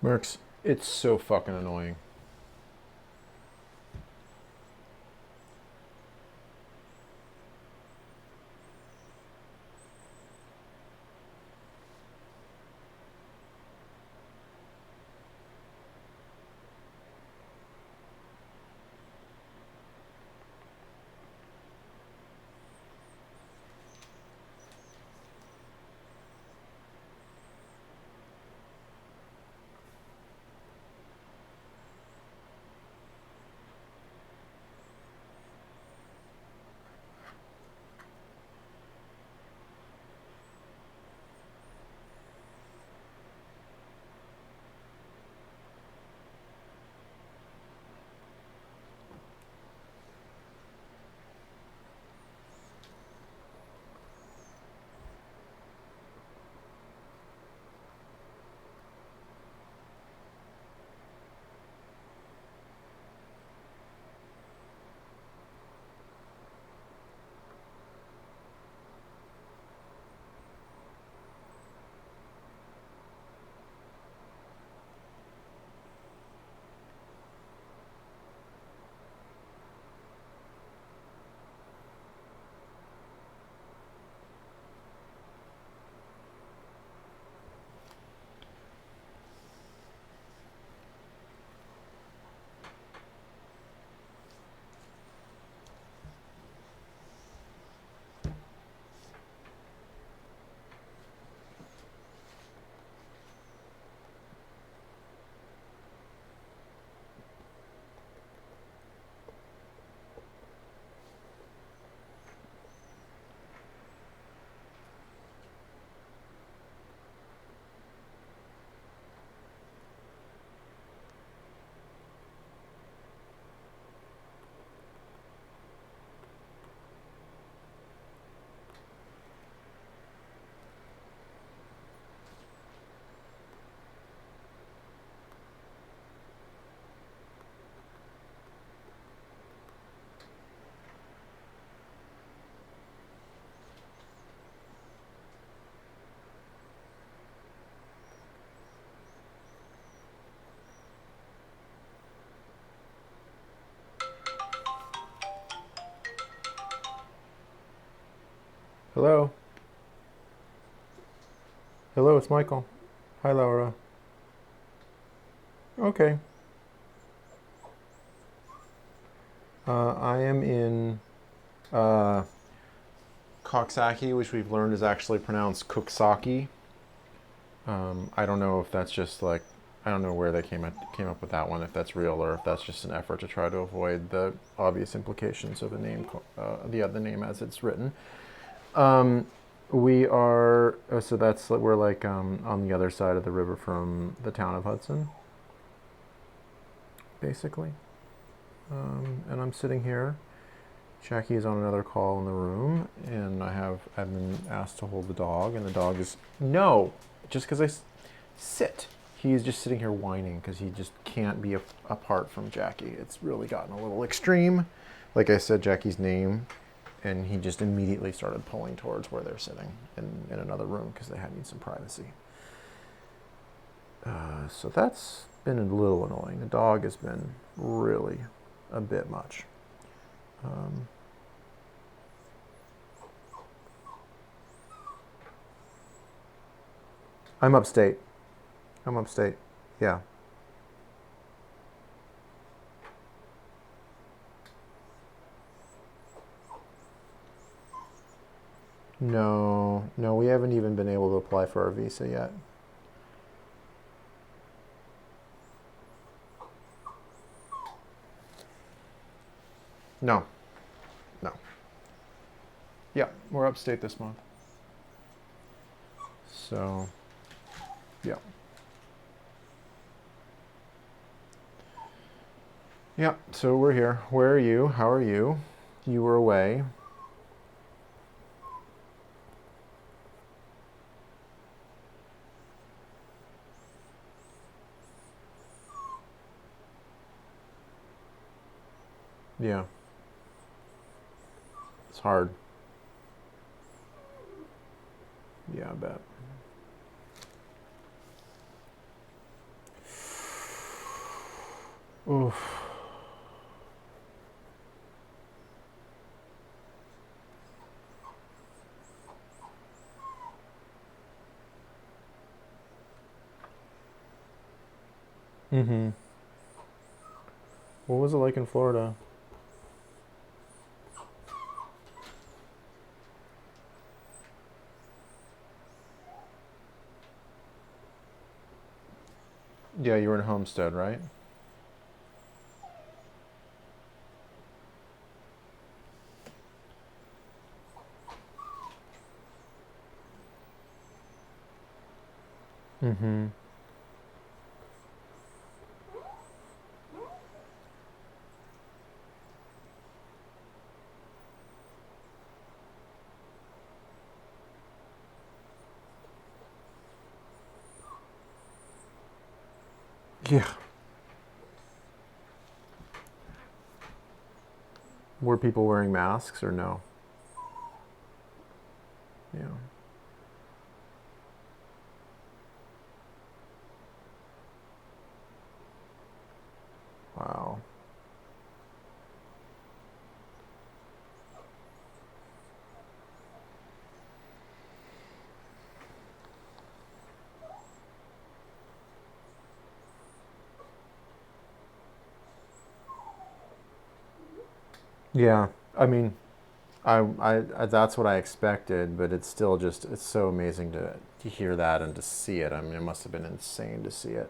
Mercs, it's so fucking annoying. Hello? Hello, it's Michael. Hi, Laura. Okay. I am in uh, Coxsackie, which we've learned is actually pronounced Cooksaki. I don't know if that's just like, I don't know where they came up with that one, if that's real or if that's just an effort to try to avoid the obvious implications of the name, the name as it's written. We are, so that's, we're like on the other side of the river from the town of Hudson, basically. And I'm sitting here. Jackie is on another call in the room, and I've been asked to hold the dog, and the dog is no, just because sit. He's just sitting here whining because he just can't be apart from Jackie. It's really gotten a little extreme. Like I said, Jackie's name, and he just immediately started pulling towards where they're sitting in another room because they need some privacy. So that's been a little annoying. The dog has been really a bit much. I'm upstate. I'm upstate. Yeah. No, no, we haven't even been able to apply for our visa yet. No, no. Yeah, we're upstate this month. So, yeah. Yeah, so we're here. Where are you? How are you? You were away. Yeah, it's hard. Yeah, I bet. Oof. Mm-hmm. What was it like in Florida? Yeah, you were in Homestead, right? Mm-hmm. Yeah. Were people wearing masks or no? Yeah. Wow. Yeah. I mean, that's what I expected, but it's still just, it's so amazing to hear that and to see it. I mean, it must have been insane to see it.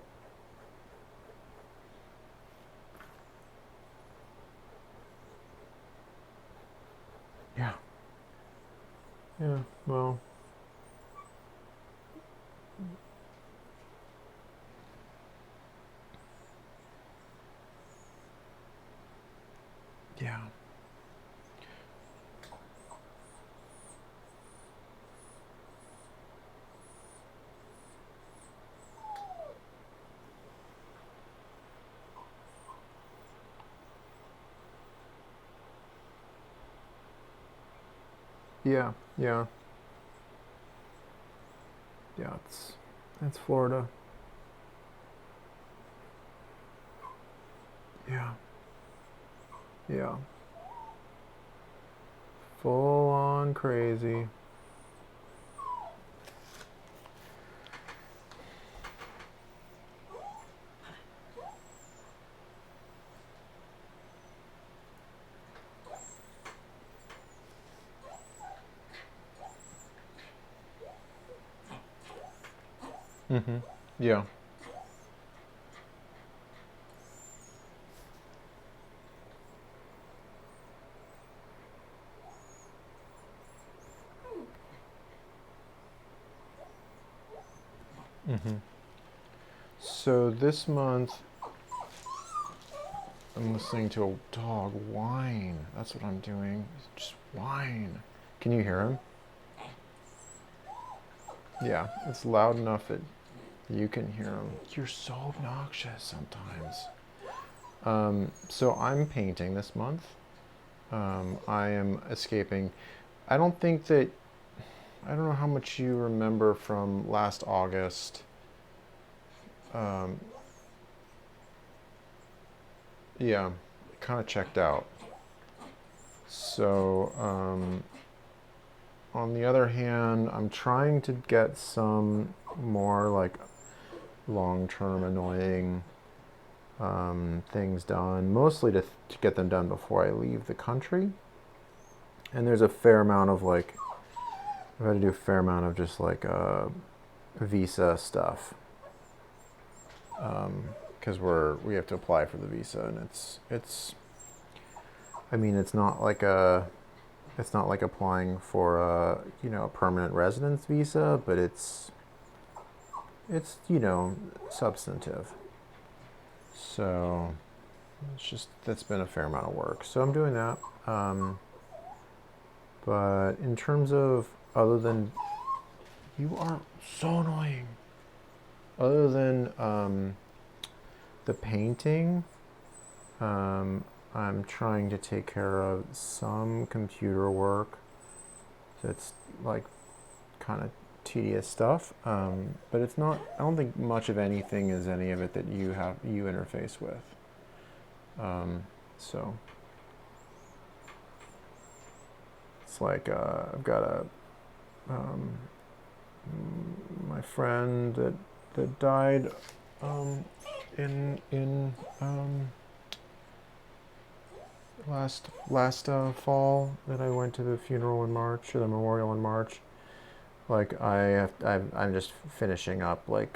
Yeah. Yeah. Well, yeah. Yeah. Yeah. Yeah. It's Florida. Yeah. Yeah. Full on crazy. Mm-hmm. Yeah. Mm-hmm. So this month, I'm listening to a dog whine. That's what I'm doing. Just whine. Can you hear him? Yeah, it's loud enough that you can hear him. You're so obnoxious sometimes. So I'm painting this month. I am escaping. I don't think that, I don't know how much you remember from last August. Um, yeah, kind of checked out. So, on the other hand, I'm trying to get some more like long term annoying things done, mostly to get them done before I leave the country. And there's a fair amount of like, I've had to do a fair amount of just like visa stuff because we have to apply for the visa, and it's I mean it's not like applying for a permanent residence visa, but it's substantive. So it's just that's been a fair amount of work. So I'm doing that. Um, but in terms of other than you are so annoying. Other than the painting, um, I'm trying to take care of some computer work that's like kind of tedious stuff. But it's not. I don't think much of anything is any of it that you interface with. So it's like I've got my friend that died in last fall, that I went to the funeral in March, or the memorial in March. Like I'm just finishing up like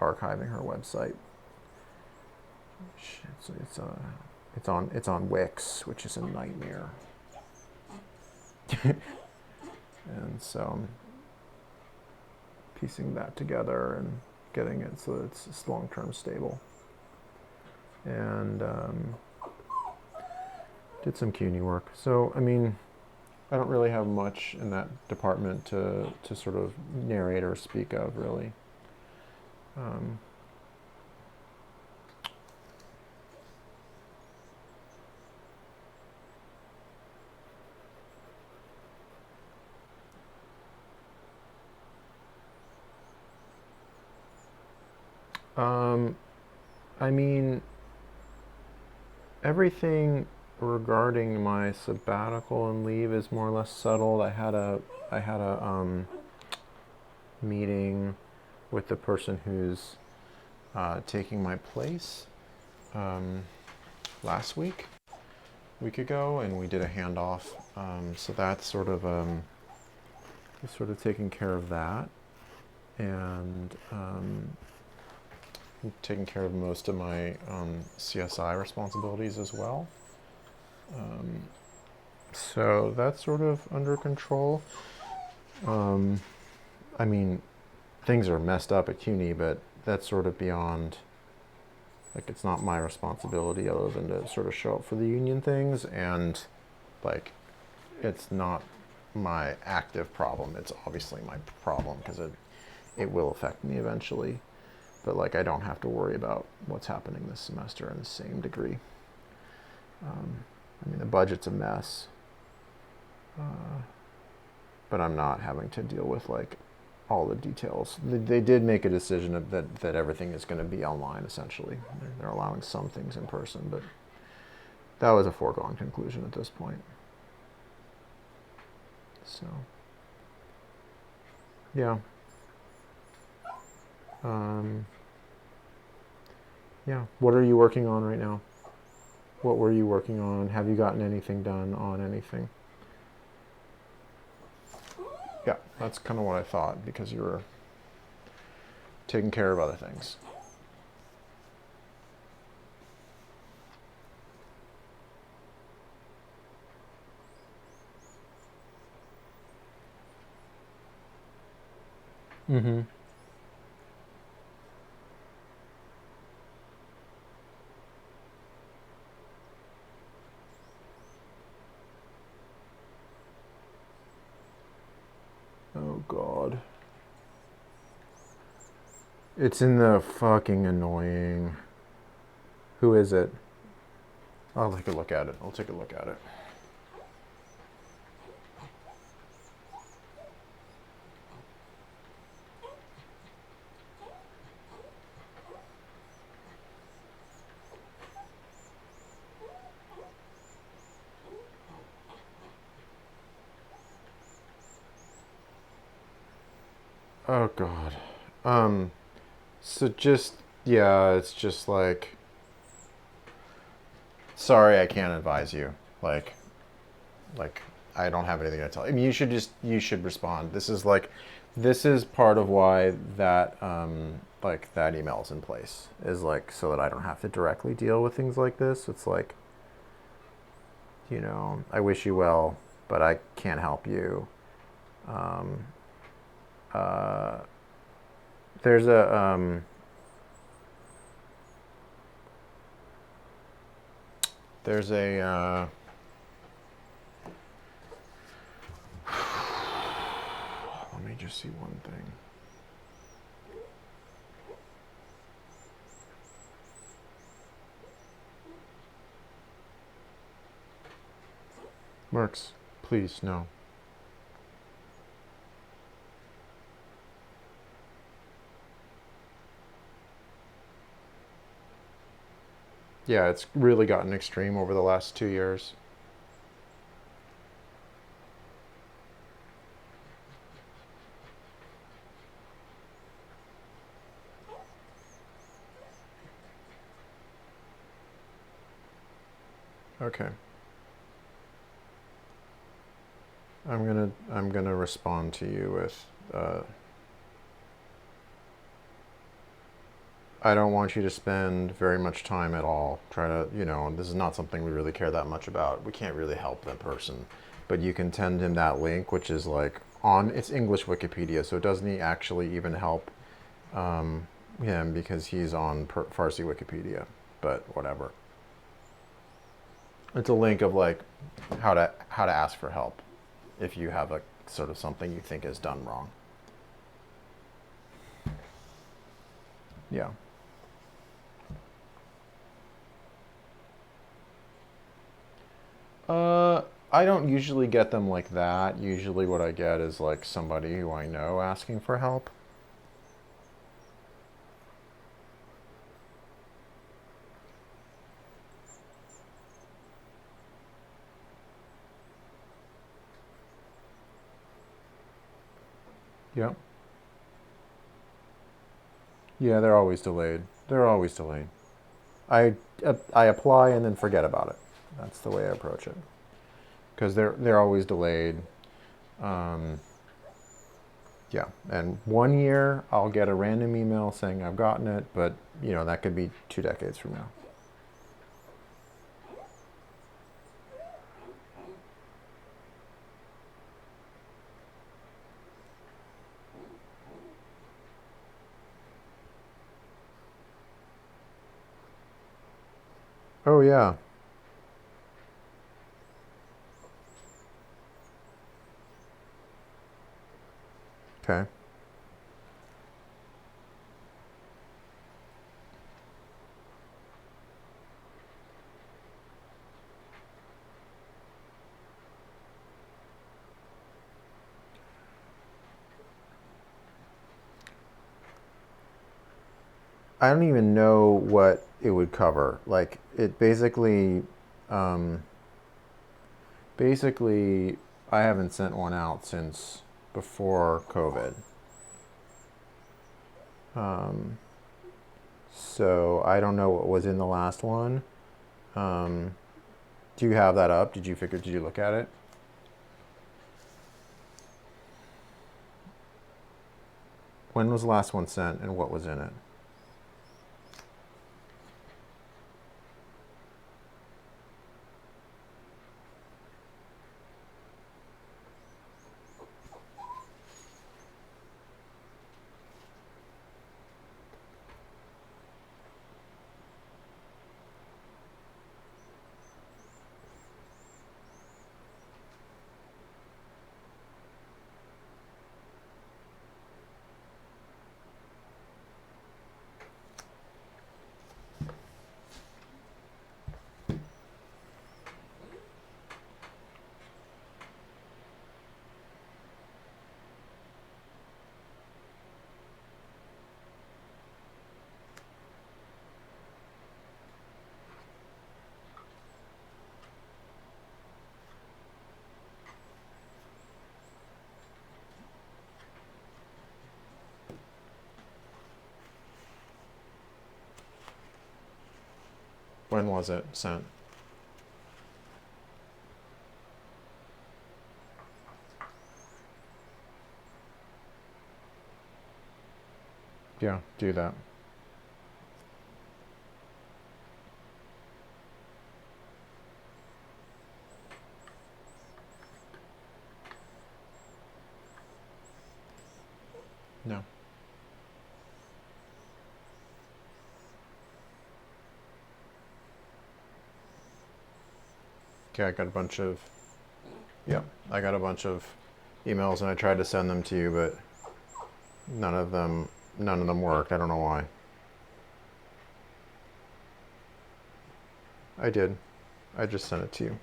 archiving her website. It's on Wix, which is a nightmare. And so I'm piecing that together and getting it so that it's long-term stable. And did some CUNY work. So, I mean, I don't really have much in that department to sort of narrate or speak of, really. I mean, everything regarding my sabbatical and leave is more or less settled. I had a meeting with the person who's taking my place last week ago, and we did a handoff. So that's sort of taking care of that, and taking care of most of my CSI responsibilities as well. So that's sort of under control. I mean, things are messed up at CUNY, but that's sort of beyond, like, it's not my responsibility other than to sort of show up for the union things, and like, it's not my active problem. It's obviously my problem because it will affect me eventually, but like, I don't have to worry about what's happening this semester in the same degree. I mean, the budget's a mess, but I'm not having to deal with like all the details. They did make a decision that everything is going to be online essentially. They're allowing some things in person, but that was a foregone conclusion at this point. So, yeah. Yeah. What are you working on right now? What were you working on? Have you gotten anything done on anything? Yeah, that's kind of what I thought, because you were taking care of other things. Mm-hmm. Oh, God. It's in the fucking annoying. Who is it? I'll take a look at it. Oh, God. So just, yeah, it's just like, sorry, I can't advise you. Like, I don't have anything to tell you. I mean, you should respond. This is part of why that, like, that email is in place, is like, so that I don't have to directly deal with things like this. It's like, I wish you well, but I can't help you. Um, uh, there's a, there's a, let me just see one thing. Mercs, please, no. Yeah, it's really gotten extreme over the last 2 years. Okay. I'm gonna respond to you with I don't want you to spend very much time at all. Try to, this is not something we really care that much about. We can't really help that person. But you can send him that link, which is like it's English Wikipedia, so it doesn't actually even help him because he's on Farsi Wikipedia. But whatever. It's a link of like how to ask for help if you have a sort of something you think is done wrong. Yeah. I don't usually get them like that. Usually what I get is like somebody who I know asking for help. Yeah. Yeah, they're always delayed. They're always delayed. I apply and then forget about it. That's the way I approach it. Because they're always delayed. Um, yeah, and 1 year I'll get a random email saying I've gotten it, but that could be 2 decades from now. Oh yeah. Okay. I don't even know what it would cover. Like it um, basically, I haven't sent one out since before COVID. Um, so I don't know what was in the last one. Um, do you have that up? Did you look at it? When was the last one sent and what was in it? When was it sent? Yeah, do that. No. Okay, yeah, I got a bunch of emails and I tried to send them to you, but none of them none of them worked. I don't know why. I did. I just sent it to you.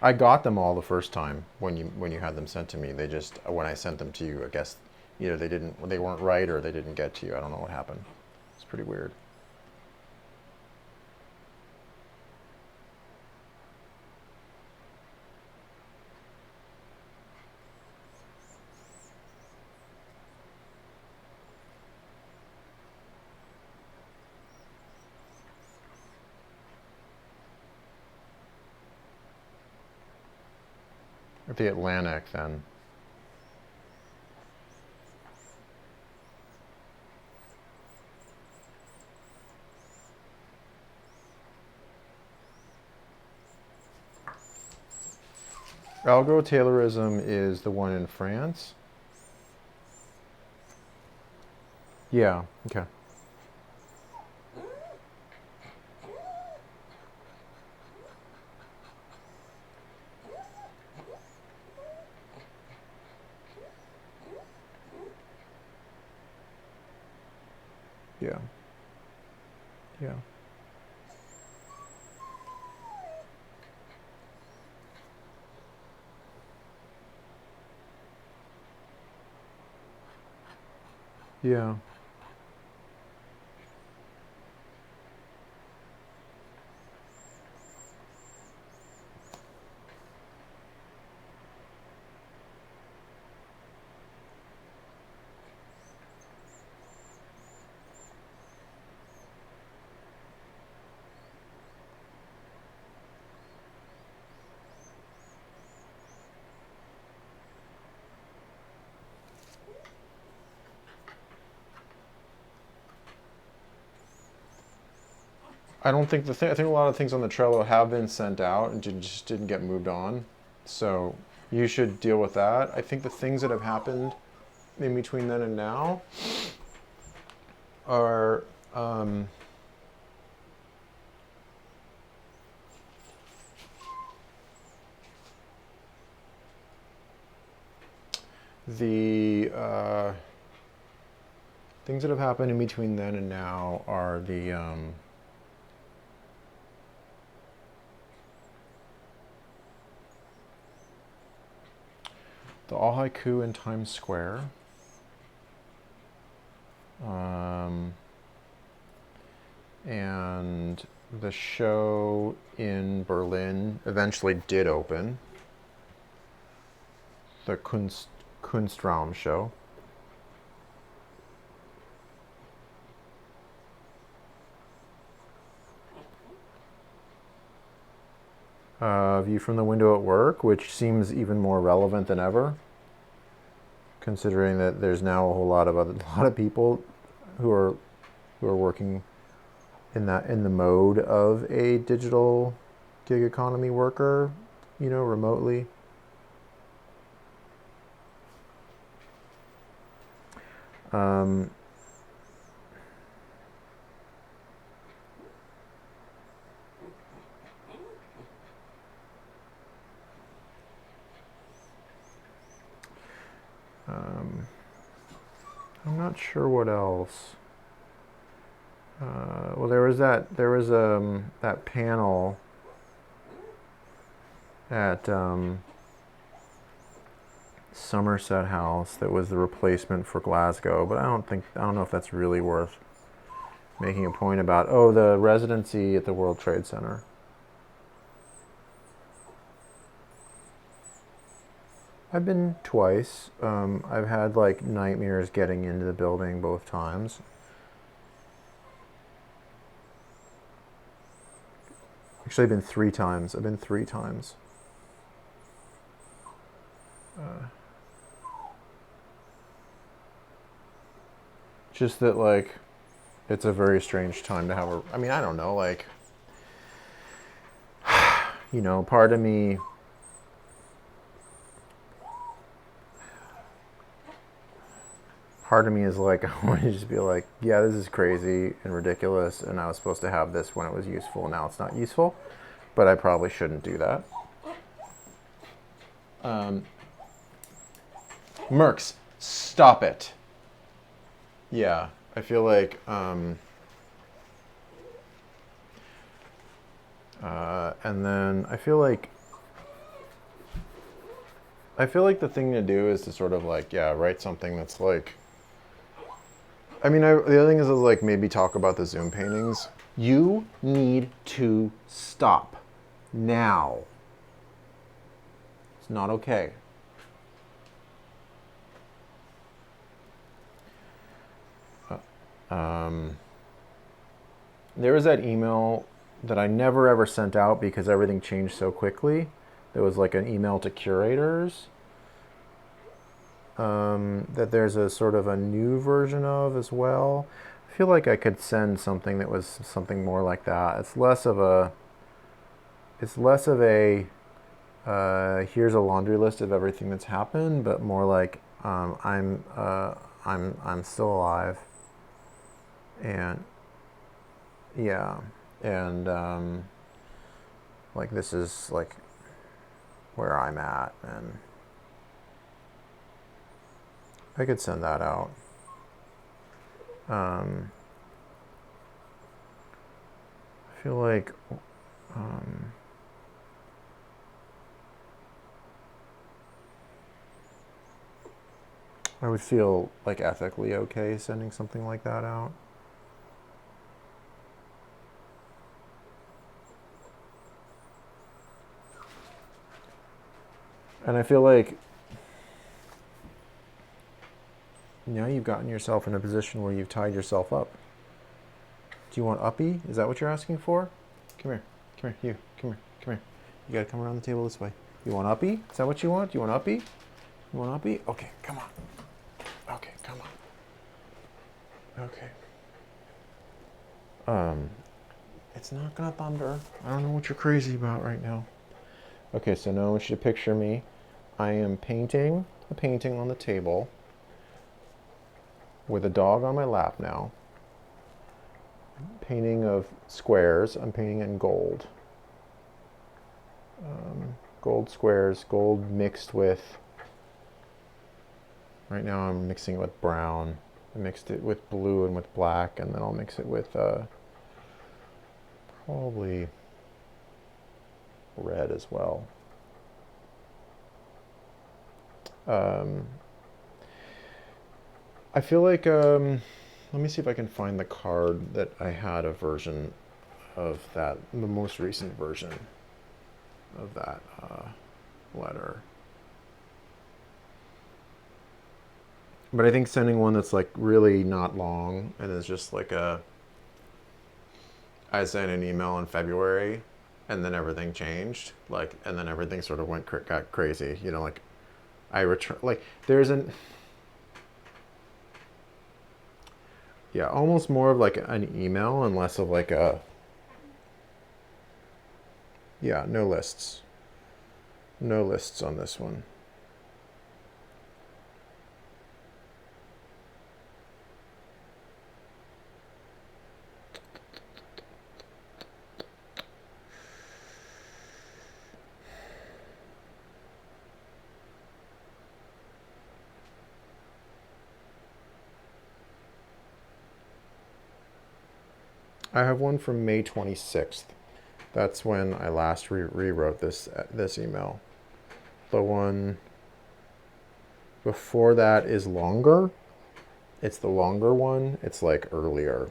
I got them all the first time when you had them sent to me. They just when I sent them to you, I guess either they weren't right or they didn't get to you. I don't know what happened. It's pretty weird. Or the Atlantic, then. Algo-Taylorism is the one in France. Yeah, okay. Yeah. Yeah. Yeah. I don't think I think a lot of things on the Trello have been sent out and just didn't get moved on. So you should deal with that. I think the things that have happened in between then and now are the things that have happened in between then and now are the All Haiku in Times Square, and the show in Berlin eventually did open, the Kunstraum show. View from the window at work, which seems even more relevant than ever, considering that there's now a lot of people who are working in the mode of a digital gig economy worker, remotely. I'm not sure what else. Well, there was that panel at Somerset House that was the replacement for Glasgow, but I don't know if that's really worth making a point about. Oh, the residency at the World Trade Center. I've been twice. I've had like nightmares getting into the building both times. Actually, I've been 3 times. Just that, like, it's a very strange time to have I mean, I don't know, like, part of me is like, I want to just be like, yeah, this is crazy and ridiculous, and I was supposed to have this when it was useful, now it's not useful, but I probably shouldn't do that. Mercs, stop it. Yeah, I feel like, and then I feel like the thing to do is to sort of like, yeah, write something that's like, I mean, the other thing is like maybe talk about the Zoom paintings. You need to stop now. It's not okay. There was that email that I never ever sent out because everything changed so quickly. There was like an email to curators that there's a sort of a new version of as well. I feel like I could send something that was something more like that. It's less of a here's a laundry list of everything that's happened, but more like I'm still alive, and yeah, and like this is like where I'm at, and I could send that out. I feel like I would feel like ethically okay sending something like that out. And I feel like now you've gotten yourself in a position where you've tied yourself up. Do you want uppy? Is that what you're asking for? Come here. Come here. You. Come here. Come here. You gotta come around the table this way. You want uppy? Is that what you want? Do you want uppy? You want uppy? Okay, come on. Okay, come on. Okay. It's not gonna thunder. I don't know what you're crazy about right now. Okay, so now I want you to picture me. I am painting a painting on the table with a dog on my lap now. Painting of squares. I'm painting in gold. Gold squares, gold mixed with, right now I'm mixing it with brown. I mixed it with blue and with black, and then I'll mix it with probably red as well. I feel like, let me see if I can find the card that I had a version of that, the most recent version of that letter. But I think sending one that's like really not long and is just like I sent an email in February and then everything changed, like, and then everything sort of got crazy, you know, like I return, like there's yeah, almost more of like an email and less of like yeah, no lists. No lists on this one. I have one from May 26th. That's when I last rewrote this email. The one before that is longer. It's the longer one. It's like earlier.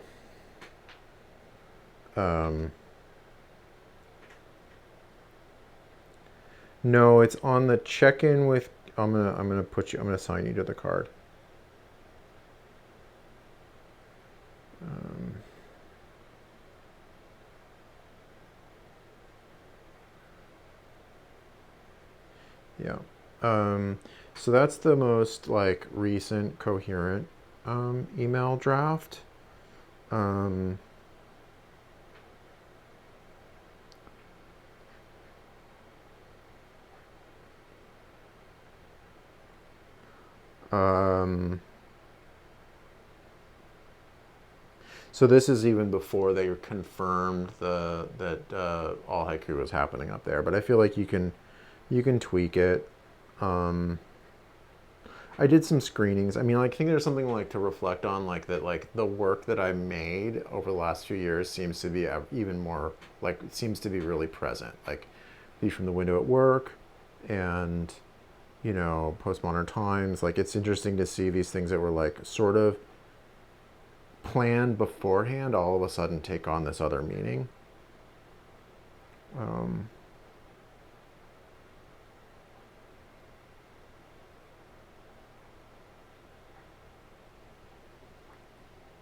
No, it's on the check-in with. I'm gonna assign you to the card. Yeah. So that's the most like recent coherent email draft. Um, so this is even before they confirmed that all haiku was happening up there. But I feel like you can tweak it. I did some screenings. I mean, I think there's something like to reflect on, like that, like the work that I made over the last few years seems to be even more like it seems to be really present. Like Leave from the Window at Work, and Postmodern Times. Like it's interesting to see these things that were like sort of planned beforehand all of a sudden take on this other meaning.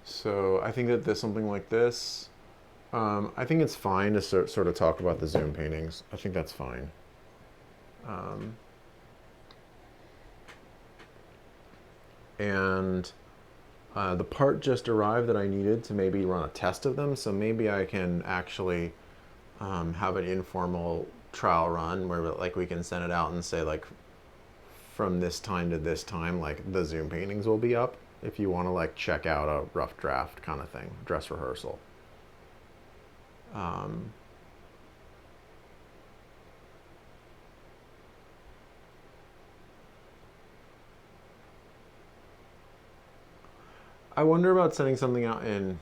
So I think that there's something like this. I think it's fine to sort of talk about the Zoom paintings. I think that's fine. And the part just arrived that I needed to maybe run a test of them. So maybe I can actually have an informal trial run where like we can send it out and say like from this time to this time, like the Zoom paintings will be up if you want to like check out a rough draft kind of thing, dress rehearsal. I wonder about sending something out in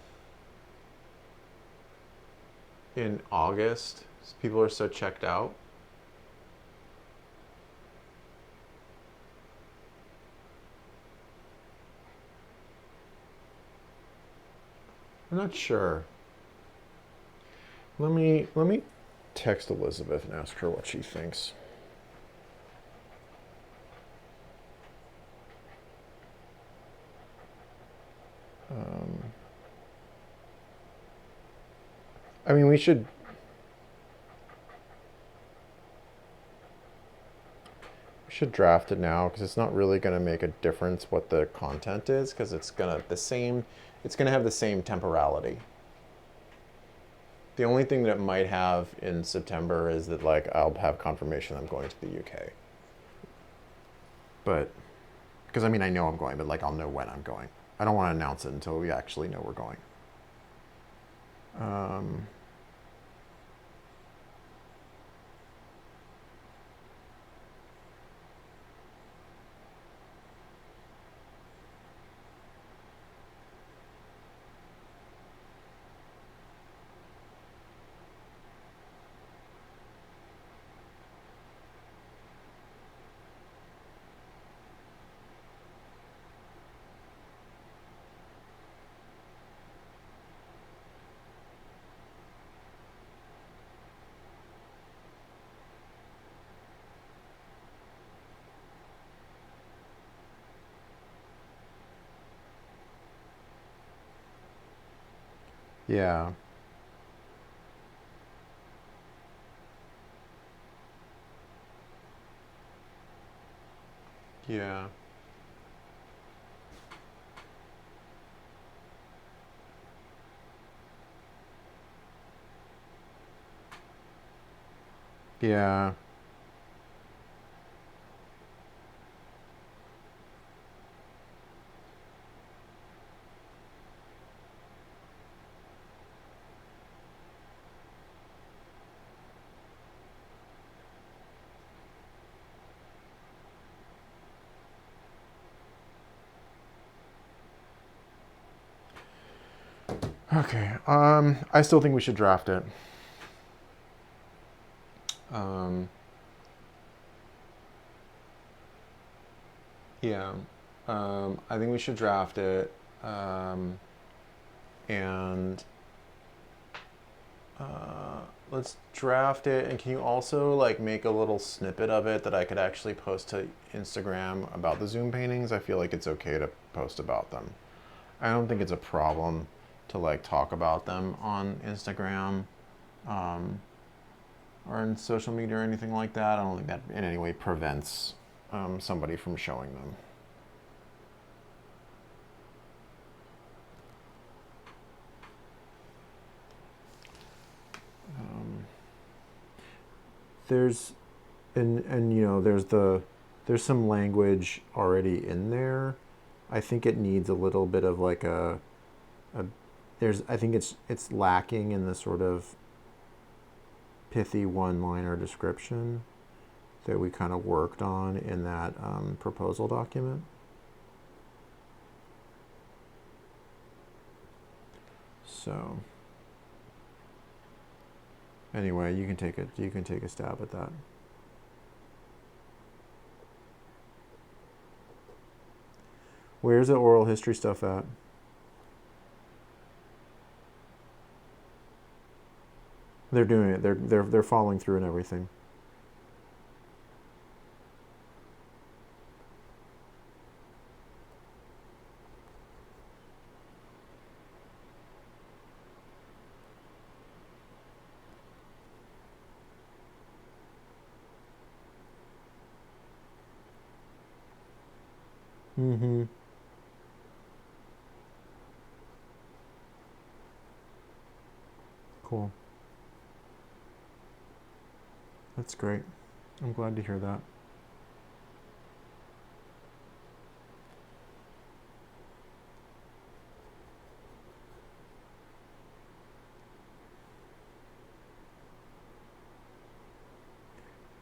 August. People are so checked out. I'm not sure. Let me text Elizabeth and ask her what she thinks. I mean, we should draft it now because it's not really going to make a difference what the content is because it's going to have the same temporality. The only thing that it might have in September is that like I'll have confirmation I'm going to the UK. But because I mean I know I'm going, but like I'll know when I'm going. I don't want to announce it until we actually know we're going. Yeah. Yeah. Yeah. Okay. I still think we should draft it. Yeah. I think we should draft it. And let's draft it. And can you also like make a little snippet of it that I could actually post to Instagram about the Zoom paintings? I feel like it's okay to post about them. I don't think it's a problem to like talk about them on Instagram or in social media or anything like that. I don't think that in any way prevents somebody from showing them. There's and you know there's some language already in there. I think it needs a little bit of like a there's I think it's lacking in the sort of pithy one-liner description that we kind of worked on in that proposal document. So anyway, you can take a stab at that. Where's the oral history stuff at? They're doing it. They're following through and everything. Mm-hmm. Cool. That's great. I'm glad to hear that.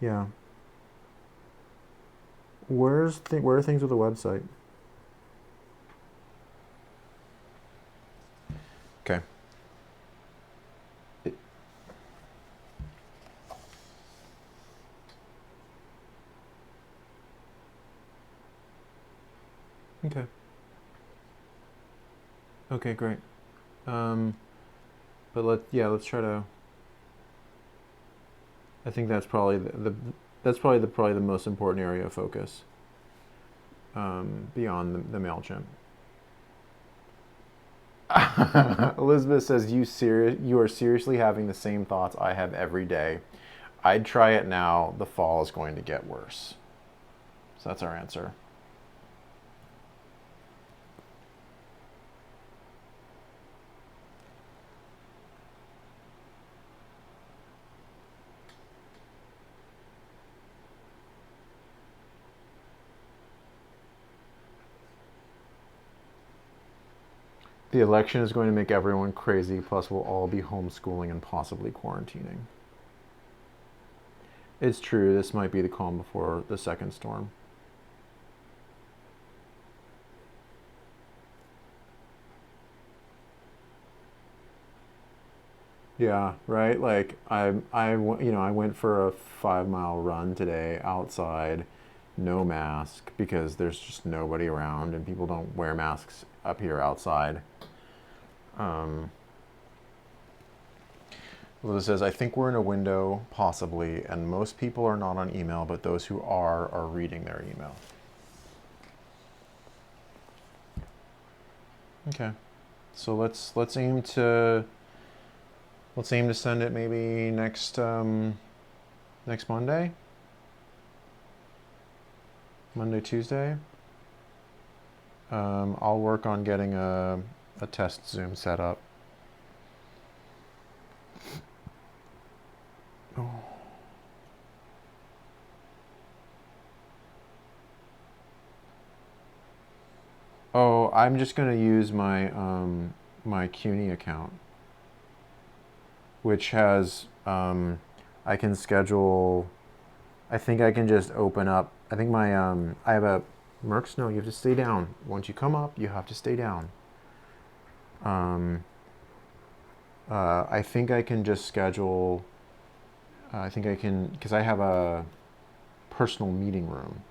Yeah. Where are things with the website? Okay. Okay. Okay, great. Um, but let's try to. I think that's probably that's probably the most important area of focus. Beyond the Mailchimp. Elizabeth says you are seriously having the same thoughts I have every day. I'd try it now. The fall is going to get worse. So that's our answer. The election is going to make everyone crazy, plus we'll all be homeschooling and possibly quarantining. It's true, this might be the calm before the second storm. Yeah, right. Like I went for a 5 mile run today outside, no mask because there's just nobody around and people don't wear masks up here outside. Um, Liz says, I think we're in a window, possibly, and most people are not on email, but those who are reading their email. Okay, so let's aim to send it maybe next Monday, Tuesday. I'll work on getting a test Zoom set up. Oh. Oh, I'm just gonna use my CUNY account, which has I can schedule. I think I can just open up. I think I have a Mercs. No, you have to stay down. Once you come up, you have to stay down. Um, I think I can just schedule. I think I can because I have a personal meeting room.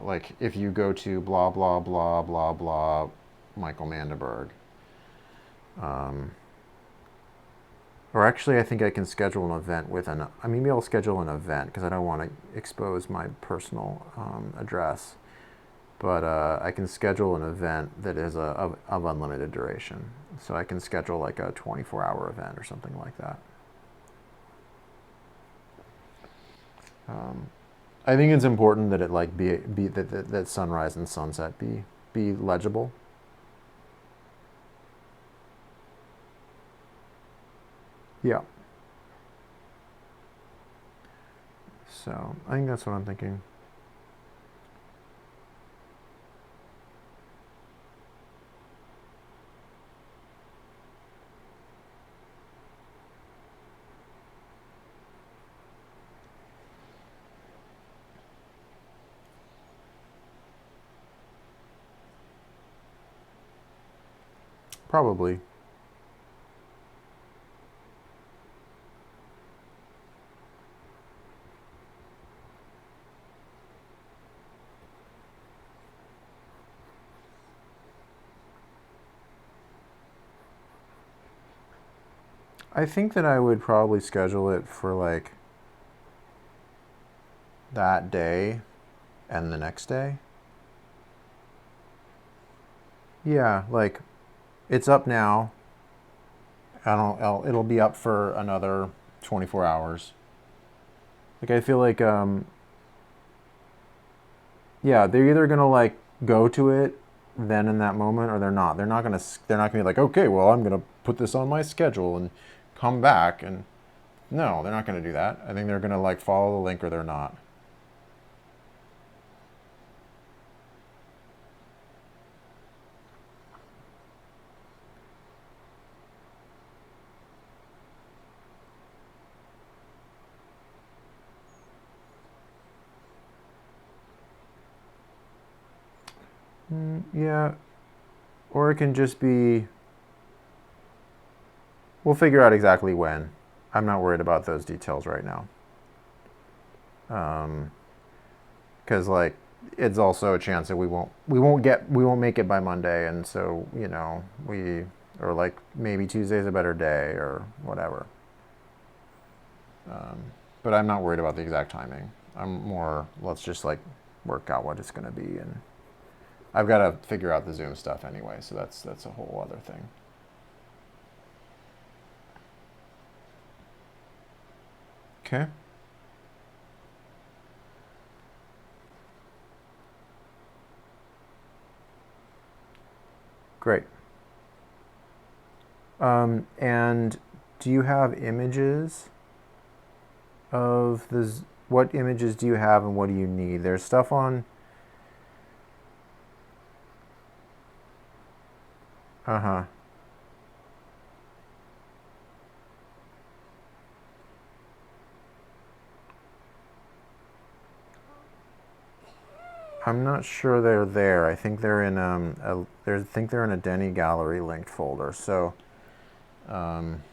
Like if you go to blah blah blah blah blah, Michael Mandenberg. Um, or actually, I think I can schedule an event with an. Maybe I'll schedule an event because I don't want to expose my personal address. But I can schedule an event that is of unlimited duration. So I can schedule like a 24-hour event or something like that. Um, I think it's important that it like be that sunrise and sunset be legible. Yeah. So I think that's what I'm thinking. Probably. I think that I would probably schedule it for like that day and the next day. Yeah, like it's up now. It'll be up for another 24 hours. Like I feel like yeah, they're either going to like go to it then in that moment or they're not. They're not going to be like, "Okay, well, I'm going to put this on my schedule and come back." And no, they're not going to do that. I think they're going to like follow the link or they're not. Yeah, or it can just be we'll figure out exactly when. I'm not worried about those details right now. Because like it's also a chance that we won't make it by Monday, and so we or like maybe Tuesday's a better day or whatever. But I'm not worried about the exact timing. I'm more let's just like work out what it's going to be, and I've got to figure out the Zoom stuff anyway, so that's a whole other thing. Okay. Great. And do you have images of this? What images do you have and what do you need? There's stuff on. Uh huh. I'm not sure they're there. I think they're in I think they're in a Denny Gallery linked folder. So um,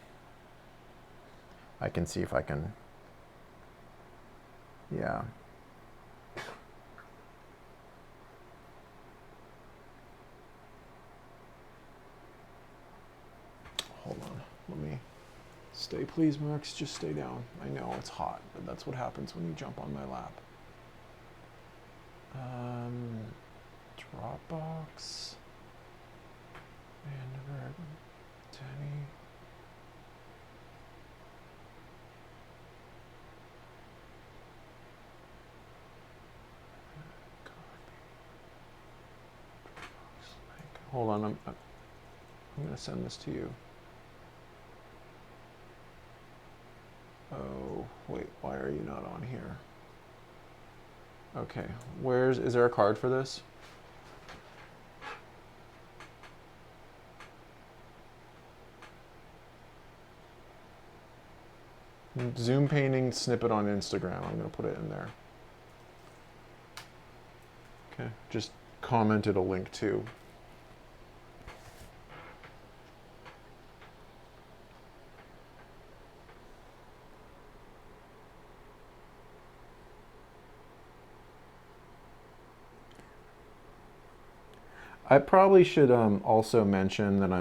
I can see if I can. Yeah. Hold on. Let me stay, please, Max. Just stay down. I know it's hot, but that's what happens when you jump on my lap. Um, Dropbox. Vandenberg. Denny. Hold on, I'm going to send this to you. Oh, wait, why are you not on here? Okay, is there a card for this? Zoom painting snippet on Instagram. I'm going to put it in there. Okay, just commented a link to. I probably should also mention that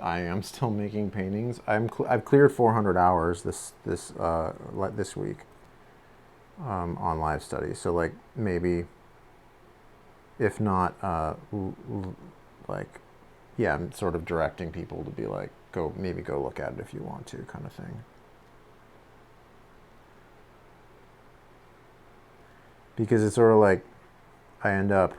I am still making paintings. I've cleared 400 hours this week on live study. So like maybe if not like yeah, I'm sort of directing people to be like go look at it if you want to kind of thing. Because it's sort of like I end up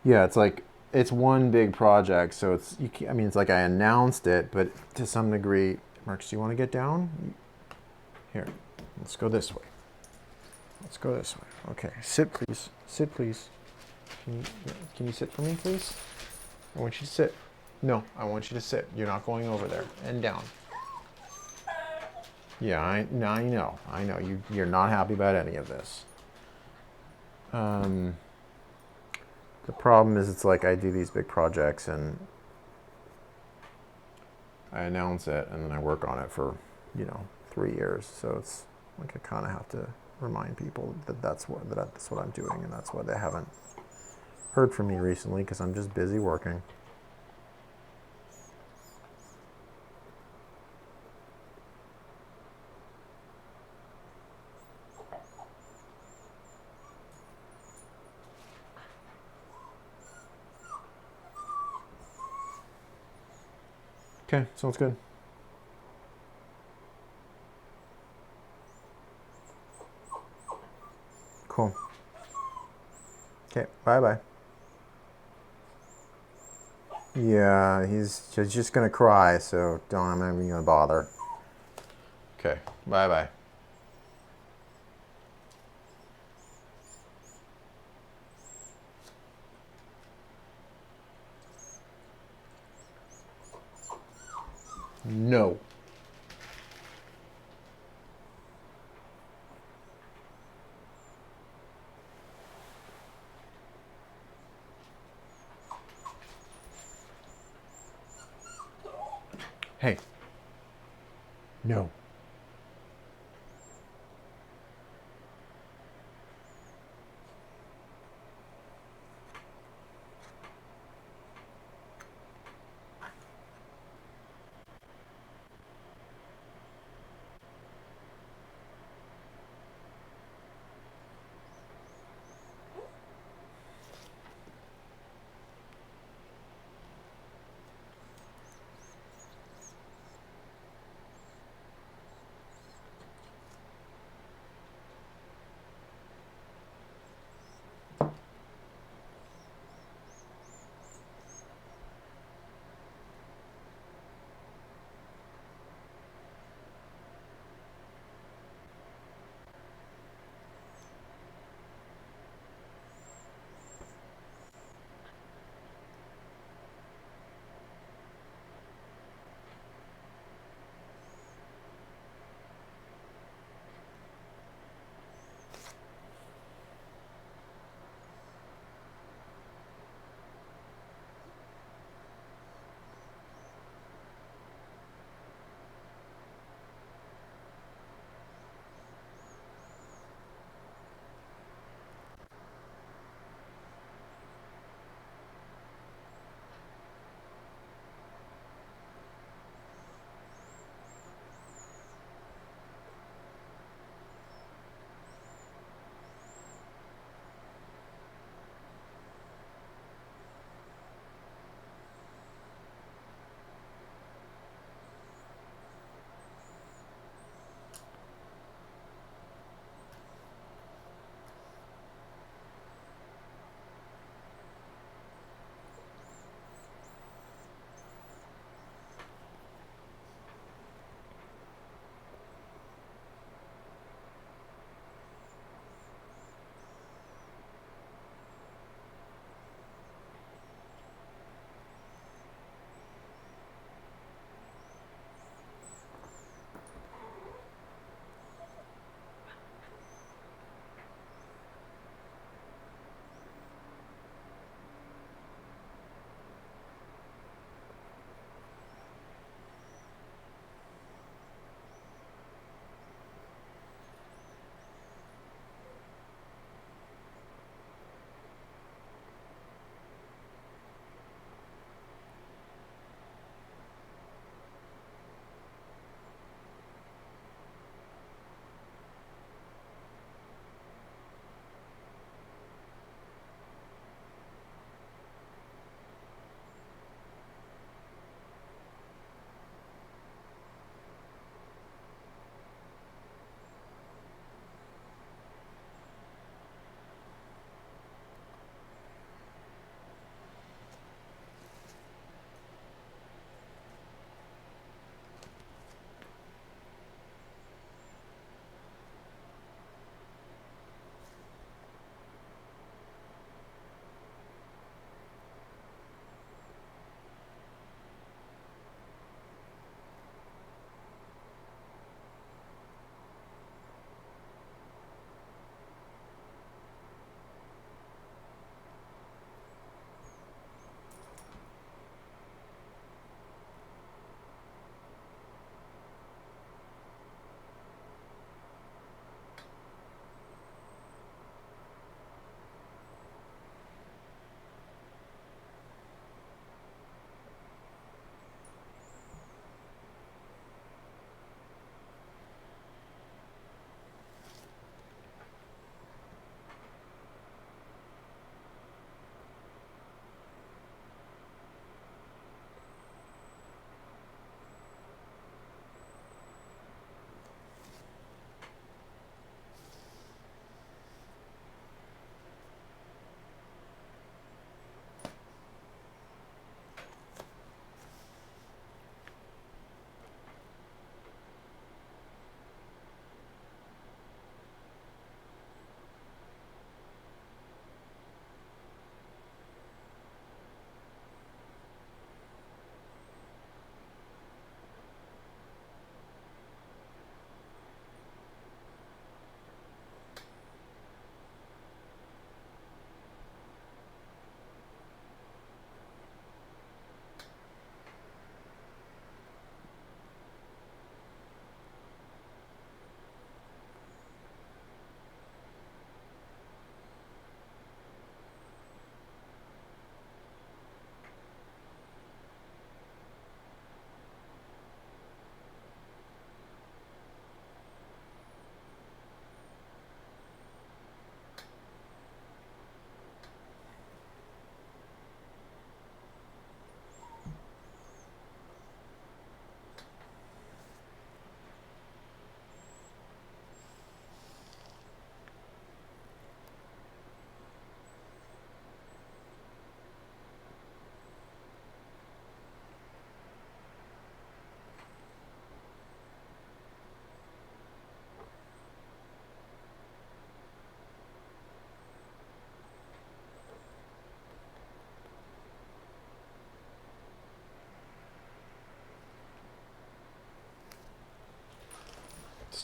yeah, it's like it's one big project, so I mean, it's like I announced it, but to some degree, Marcus, do you want to get down? Here, let's go this way. Let's go this way. Okay, sit, please. Sit, please. Can you sit for me, please? I want you to sit. No, I want you to sit. You're not going over there. And down. Yeah, I know. You're not happy about any of this. The problem is it's like I do these big projects and I announce it and then I work on it for, 3 years. So it's like I kind of have to remind people that that's what I'm doing and that's why they haven't heard from me recently because I'm just busy working. Okay, sounds good. Cool. Okay, bye-bye. Yeah, he's just gonna cry, so I'm not even gonna bother. Okay, bye-bye. No. Hey. No.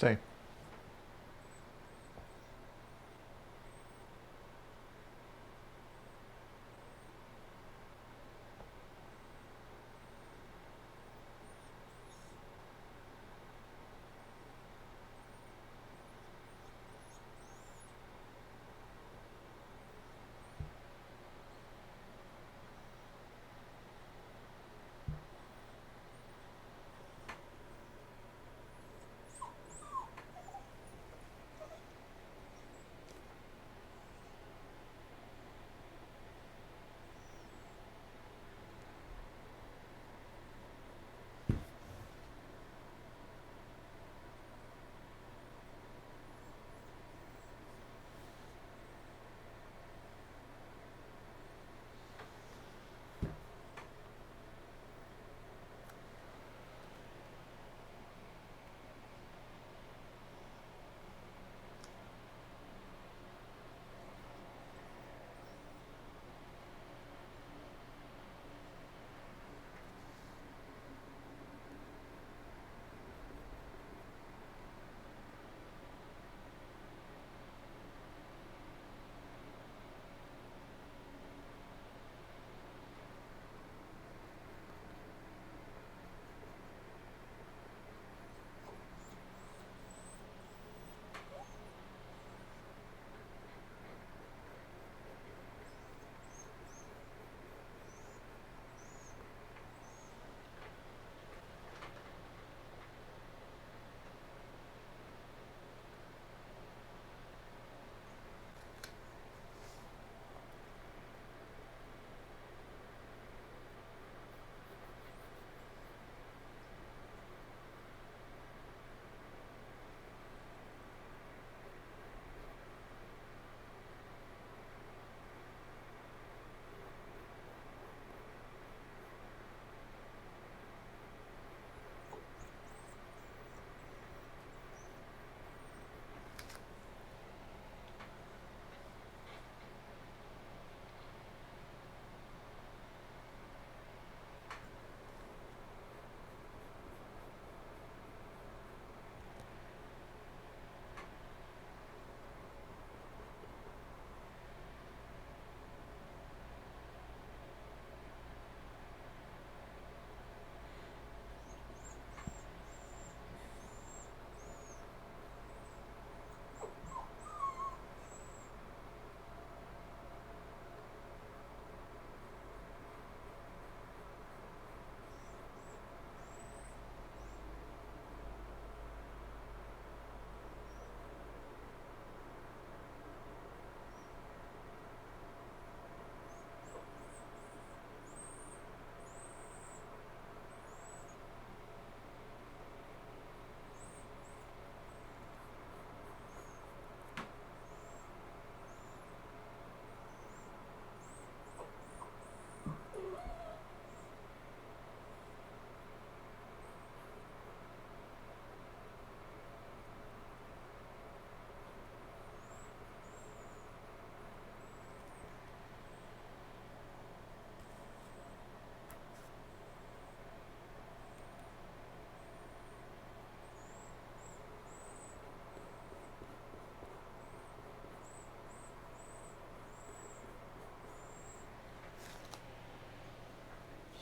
Stay.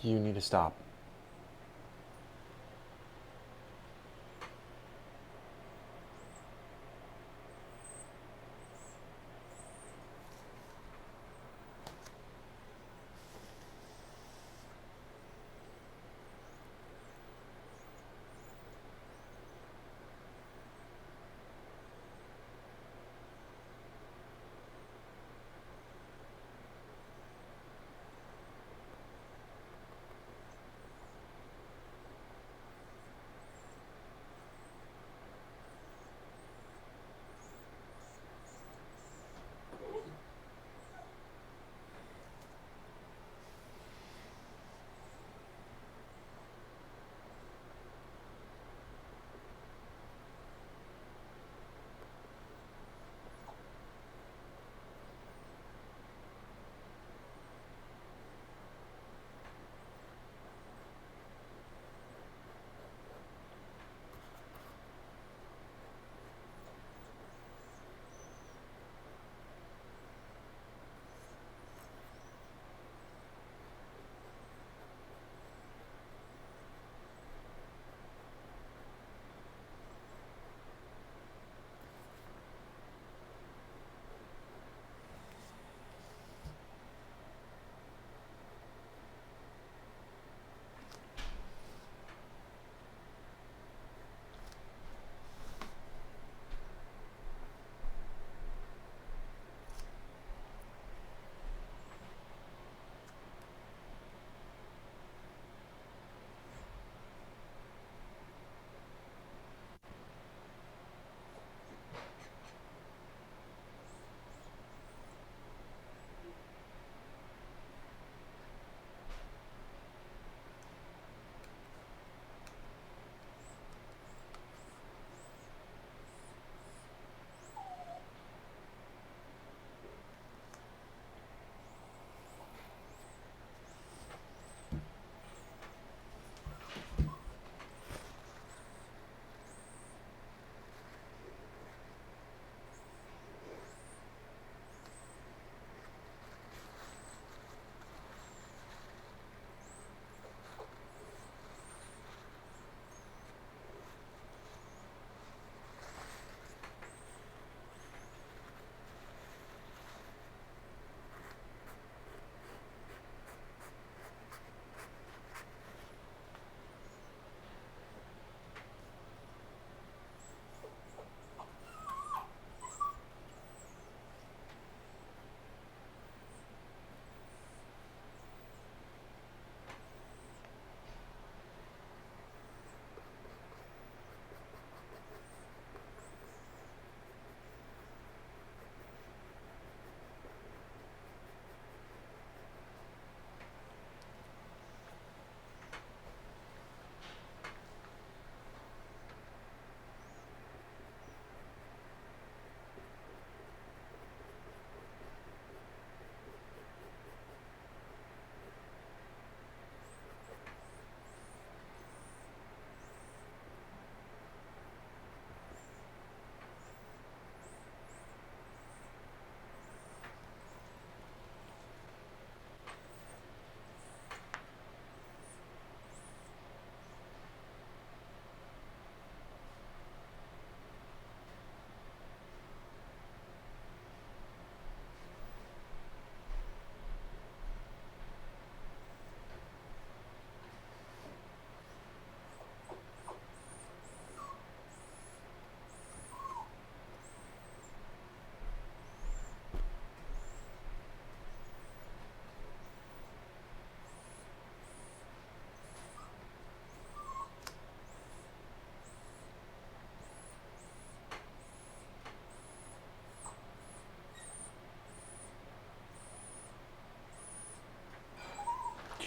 You need to stop.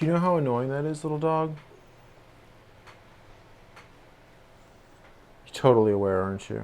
Do you know how annoying that is, little dog? You're totally aware, aren't you?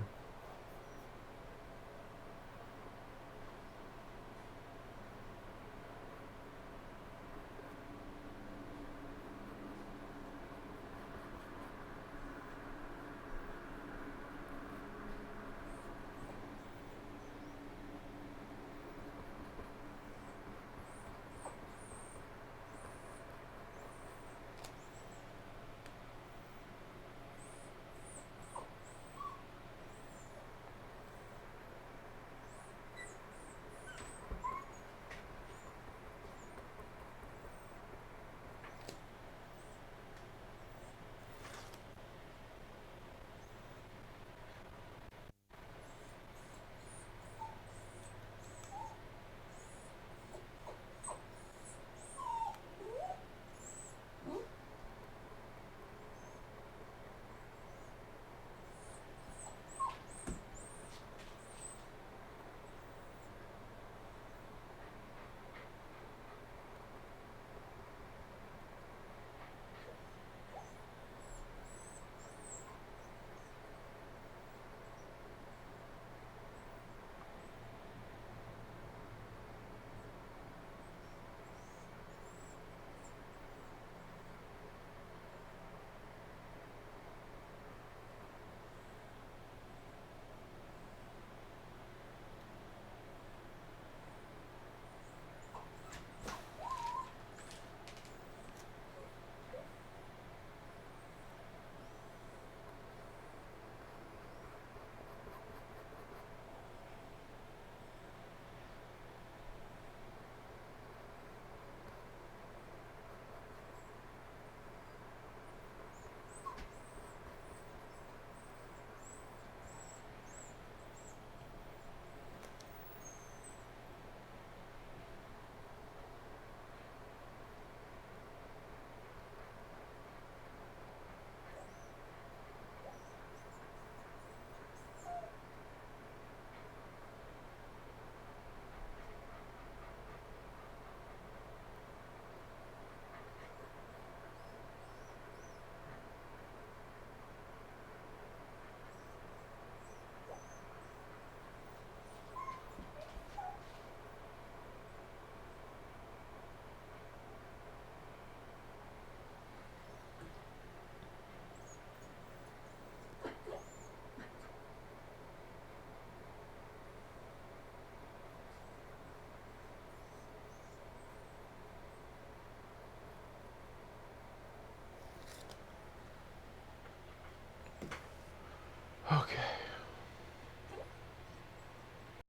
Okay.